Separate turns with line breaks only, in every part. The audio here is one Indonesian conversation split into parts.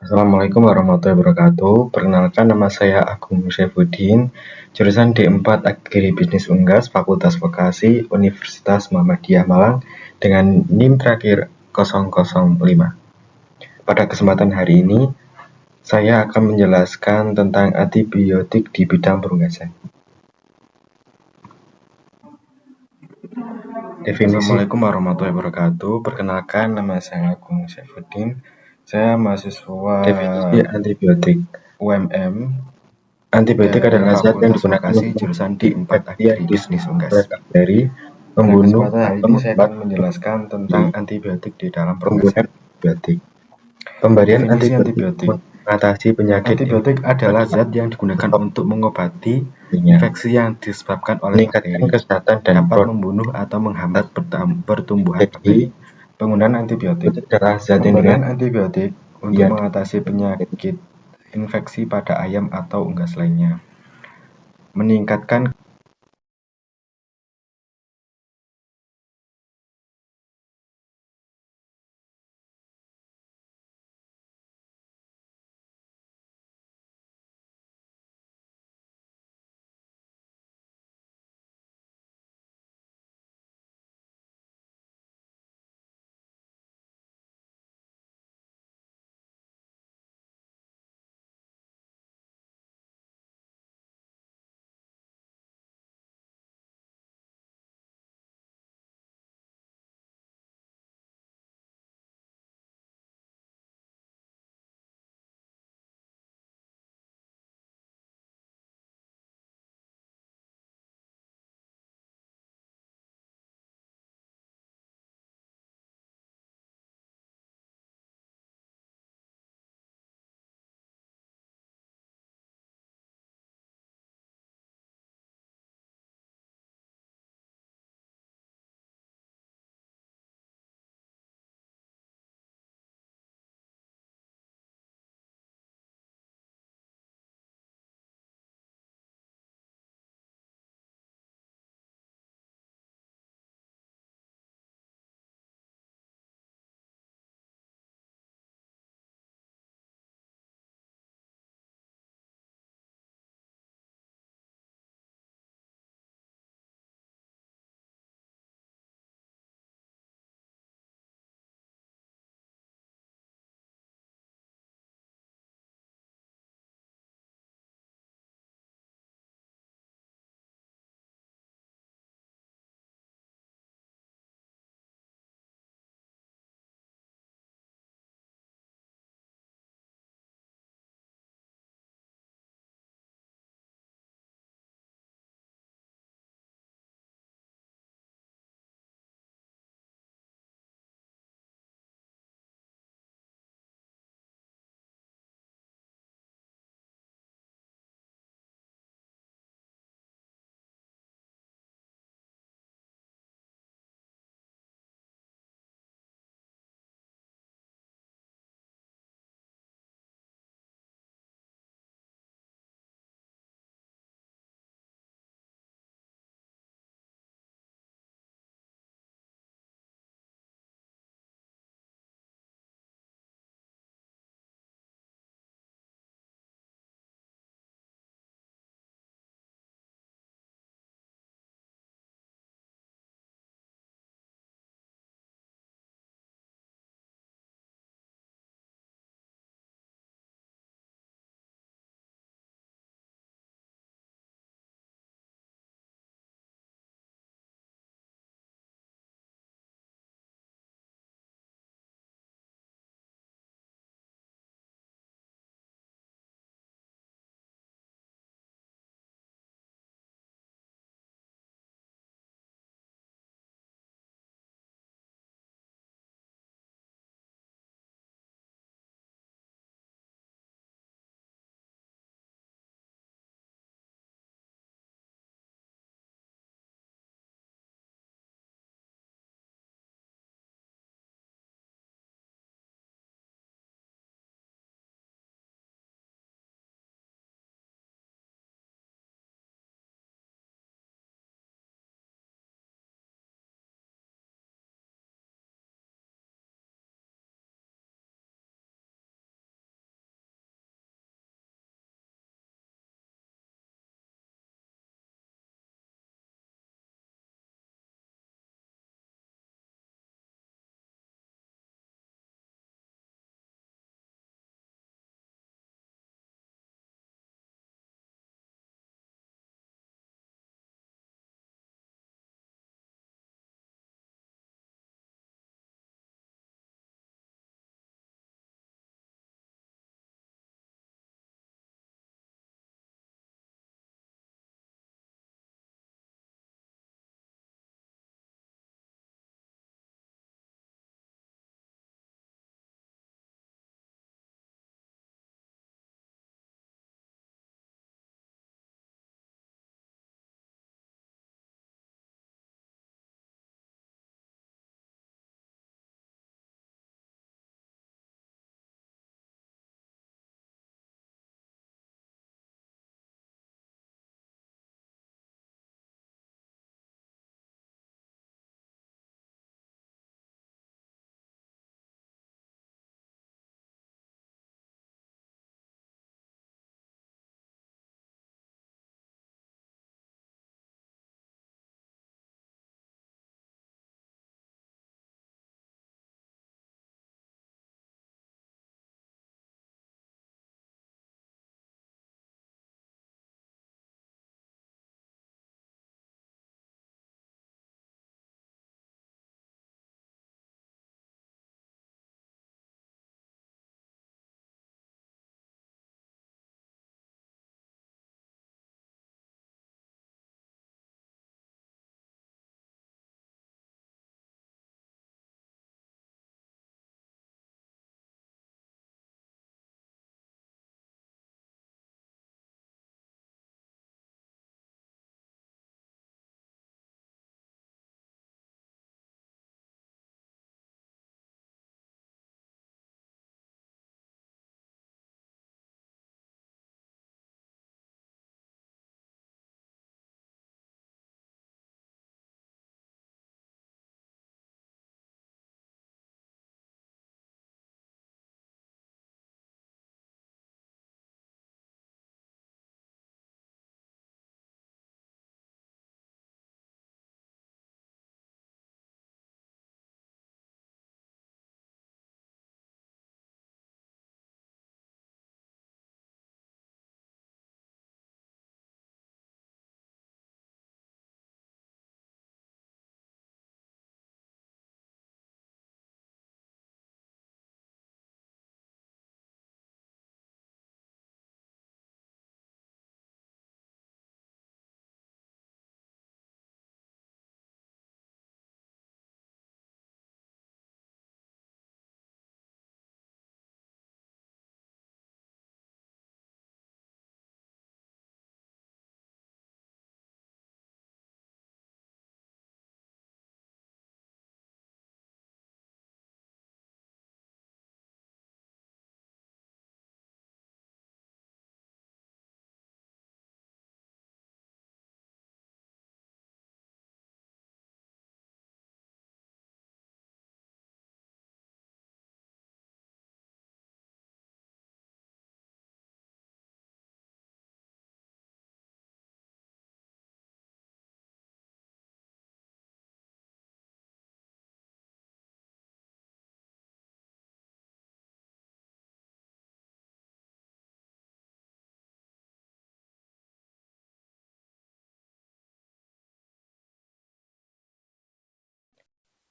Assalamualaikum warahmatullahi wabarakatuh. Perkenalkan, nama saya Agung Syaifuddin, jurusan D4 Agribisnis Unggas, Fakultas Vokasi, Universitas Muhammadiyah Malang, dengan NIM terakhir 005. Pada kesempatan hari ini, saya akan menjelaskan tentang antibiotik di bidang perunggasan. Definisi. Assalamualaikum warahmatullahi wabarakatuh. Perkenalkan, nama saya Agung Syaifuddin. Saya mahasiswa Definisi antibiotik UMM. Antibiotik adalah zat yang digunakan untuk jurusan D4 Agribisnis Unggas dari membunuh atau
ini saya akan
menjelaskan tentang antibiotik di dalam penggunaan antibiotik. Pemberian antibiotik mengatasi penyakit. Antibiotik adalah zat yang digunakan untuk mengobati infeksi yang disebabkan oleh bakteri, kesehatan dan dapat membunuh atau menghambat pertumbuhan bakteri. Penggunaan antibiotik adalah zat pemberian antibiotik untuk mengatasi penyakit infeksi pada ayam atau unggas lainnya, meningkatkan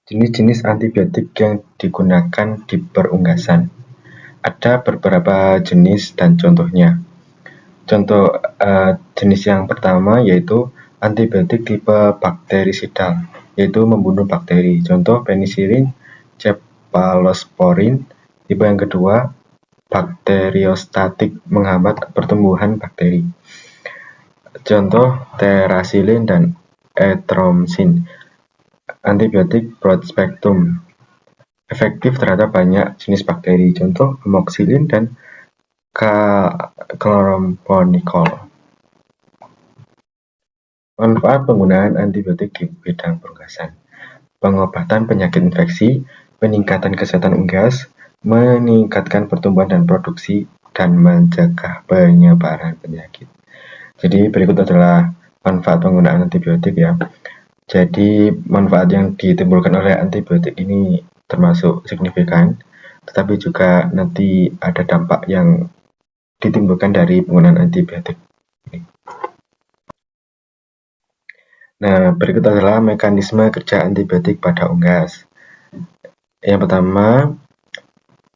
Jenis-jenis antibiotik yang digunakan di perunggasan. Ada beberapa jenis dan contohnya. Contoh jenis yang pertama yaitu antibiotik tipe bakterisidal, yaitu membunuh bakteri. Contoh penisilin, cephalosporin. Tipe yang kedua bakteriostatik, menghambat pertumbuhan bakteri. Contoh terasilin dan etromycin. Antibiotik broad spectrum, efektif terhadap banyak jenis bakteri. Contoh amoxicillin dan chloromphenical. Manfaat penggunaan antibiotik di bidang perunggasan: pengobatan penyakit infeksi, peningkatan kesehatan unggas, meningkatkan pertumbuhan dan produksi, dan mencegah penyebaran penyakit. Jadi berikut adalah manfaat penggunaan antibiotik ya. Jadi manfaat yang ditimbulkan oleh antibiotik ini termasuk signifikan, tetapi juga nanti ada dampak yang ditimbulkan dari penggunaan antibiotik ini. Nah, berikut adalah mekanisme kerja antibiotik pada unggas. Yang pertama,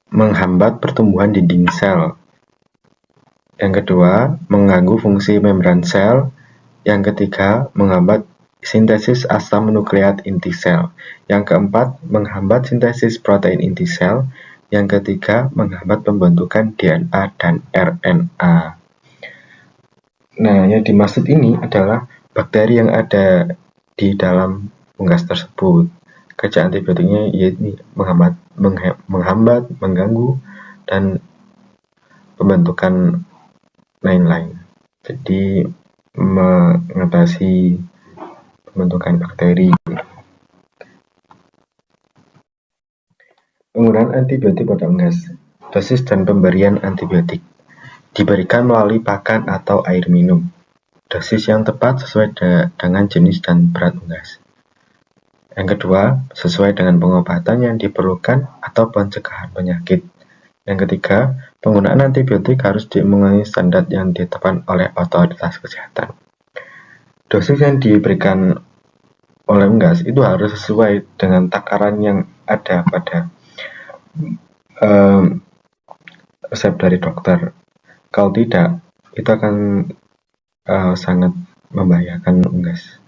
menghambat pertumbuhan dinding sel. Yang kedua, mengganggu fungsi membran sel. Yang ketiga, menghambat sintesis asam nukleat inti sel. Yang keempat, menghambat sintesis protein inti sel. Yang ketiga, menghambat pembentukan DNA dan RNA. Nah, yang dimaksud ini adalah bakteri yang ada di dalam unggas tersebut. Kerja antibiotiknya yaitu menghambat, mengganggu, dan pembentukan lain-lain. Jadi mengatasi pembentukan bakteri. Penggunaan antibiotik pada unggas. Dosis dan pemberian antibiotik diberikan melalui pakan atau air minum. Dosis yang tepat sesuai dengan jenis dan berat unggas. Yang kedua, sesuai dengan pengobatan yang diperlukan atau pencegahan penyakit. Yang ketiga, penggunaan antibiotik harus memenuhi standar yang ditetapkan oleh otoritas kesehatan. Dosis yang diberikan oleh unggas itu harus sesuai dengan takaran yang ada pada resep dari dokter. Kalau tidak, itu akan sangat membahayakan unggas.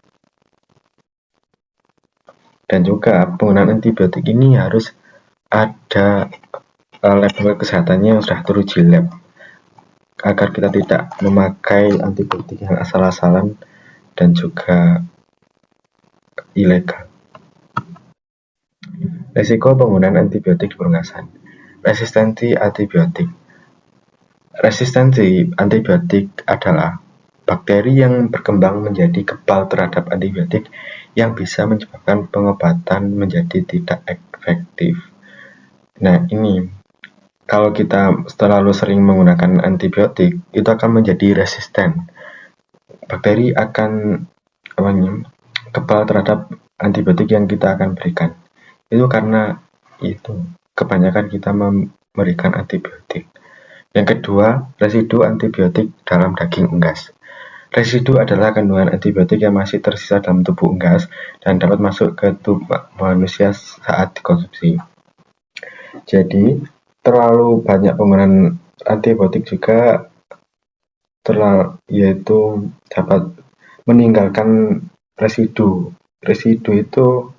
Dan juga penggunaan antibiotik ini harus ada level kesehatannya yang sudah teruji lab, agar kita tidak memakai antibiotik yang asal-asalan dan juga ilegal. Risiko penggunaan antibiotik di perunggasan. Resistensi antibiotik. Resistensi antibiotik adalah bakteri yang berkembang menjadi kebal terhadap antibiotik yang bisa menyebabkan pengobatan menjadi tidak efektif. Nah, ini kalau kita terlalu sering menggunakan antibiotik, itu akan menjadi resisten. Bakteri akan kebal terhadap antibiotik yang kita akan berikan. Itu karena itu kebanyakan kita memberikan antibiotik. Yang kedua, residu antibiotik dalam daging unggas. Residu adalah kandungan antibiotik yang masih tersisa dalam tubuh unggas dan dapat masuk ke tubuh manusia saat dikonsumsi. Jadi, terlalu banyak penggunaan antibiotik juga yaitu dapat meninggalkan residu. Residu itu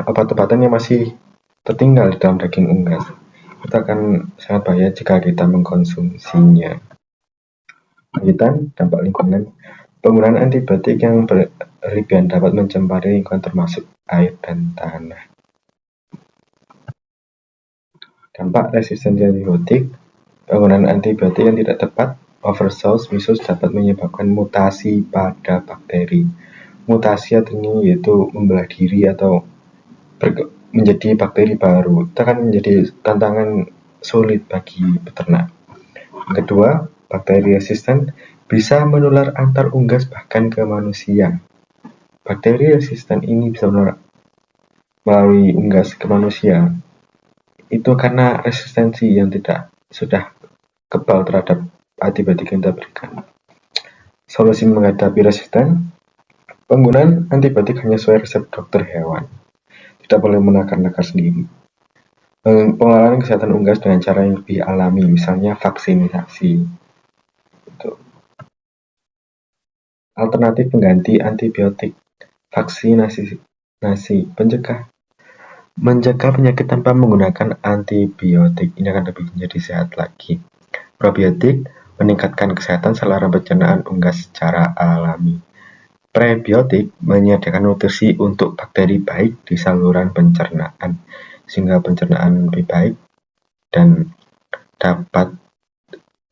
obat-obatan yang masih tertinggal di dalam daging unggas. Itu akan sangat bahaya jika kita mengkonsumsinya. Lanjutan, dampak lingkungan. Penggunaan antibiotik yang berlebihan dapat mencemari lingkungan termasuk air dan tanah. Dampak resistensi antibiotik. Penggunaan antibiotik yang tidak tepat, overdose, misuse dapat menyebabkan mutasi pada bakteri. Mutasi artinya yaitu membelah diri atau menjadi bakteri baru. Itu akan menjadi tantangan sulit bagi peternak. Yang kedua, bakteri resisten bisa menular antar unggas bahkan ke manusia. Bakteri resisten ini bisa menular melalui unggas ke manusia. Itu karena resistensi yang tidak sudah kebal terhadap antibiotik yang kita berikan. Solusi menghadapi resisten: Penggunaan antibiotik hanya sesuai resep dokter hewan. Tidak boleh menakar-nakar sendiri. Pengelolaan kesehatan unggas dengan cara yang lebih alami, misalnya vaksinasi. Alternatif pengganti antibiotik. Vaksinasi mencegah penyakit tanpa menggunakan antibiotik. Ini akan lebih menjadi sehat lagi. Probiotik meningkatkan kesehatan saluran pencernaan unggas secara alami. Prebiotik menyediakan nutrisi untuk bakteri baik di saluran pencernaan, sehingga pencernaan lebih baik dan dapat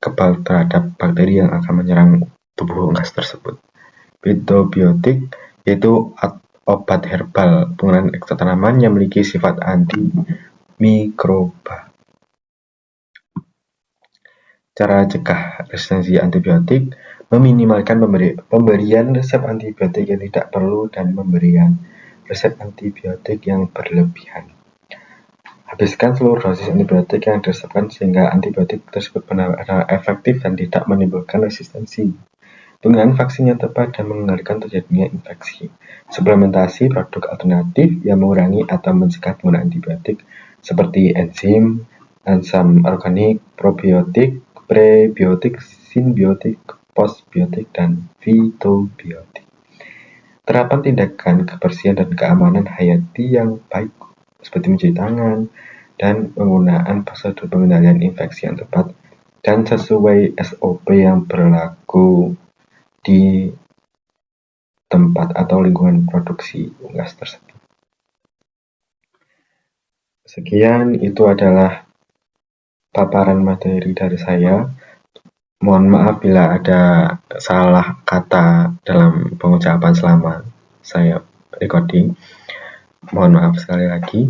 kebal terhadap bakteri yang akan menyerang tubuh unggas tersebut. Fitobiotik yaitu obat herbal penggunaan ekstrak tanaman yang memiliki sifat antimikroba. Cara cegah resistensi antibiotik: meminimalkan pemberian resep antibiotik yang tidak perlu dan pemberian resep antibiotik yang berlebihan. Habiskan seluruh dosis antibiotik yang diresepkan sehingga antibiotik tersebut benar-benar efektif dan tidak menimbulkan resistensi. Penggunaan vaksin yang tepat dan mengendalikan terjadinya infeksi. Suplementasi produk alternatif yang mengurangi atau mencegah penggunaan antibiotik seperti enzim organik, probiotik, prebiotik, simbiotik, postbiotik, dan fitobiotik. Terapan tindakan kebersihan dan keamanan hayati yang baik seperti mencuci tangan dan penggunaan prosedur pengendalian infeksi yang tepat dan sesuai SOP yang berlaku di tempat atau lingkungan produksi unggas tersebut. Sekian, itu adalah paparan materi dari saya. Mohon maaf bila ada salah kata dalam pengucapan selama saya recording. Mohon maaf sekali lagi.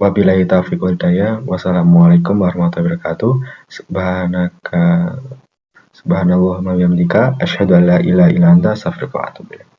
Wabillahi taufiq wal hidayah. Wassalamualaikum warahmatullahi wabarakatuh. Subhanallahumma wa bihamdika asyhadu an la ilaha illa anta astaghfiruka wa atubu ilaik.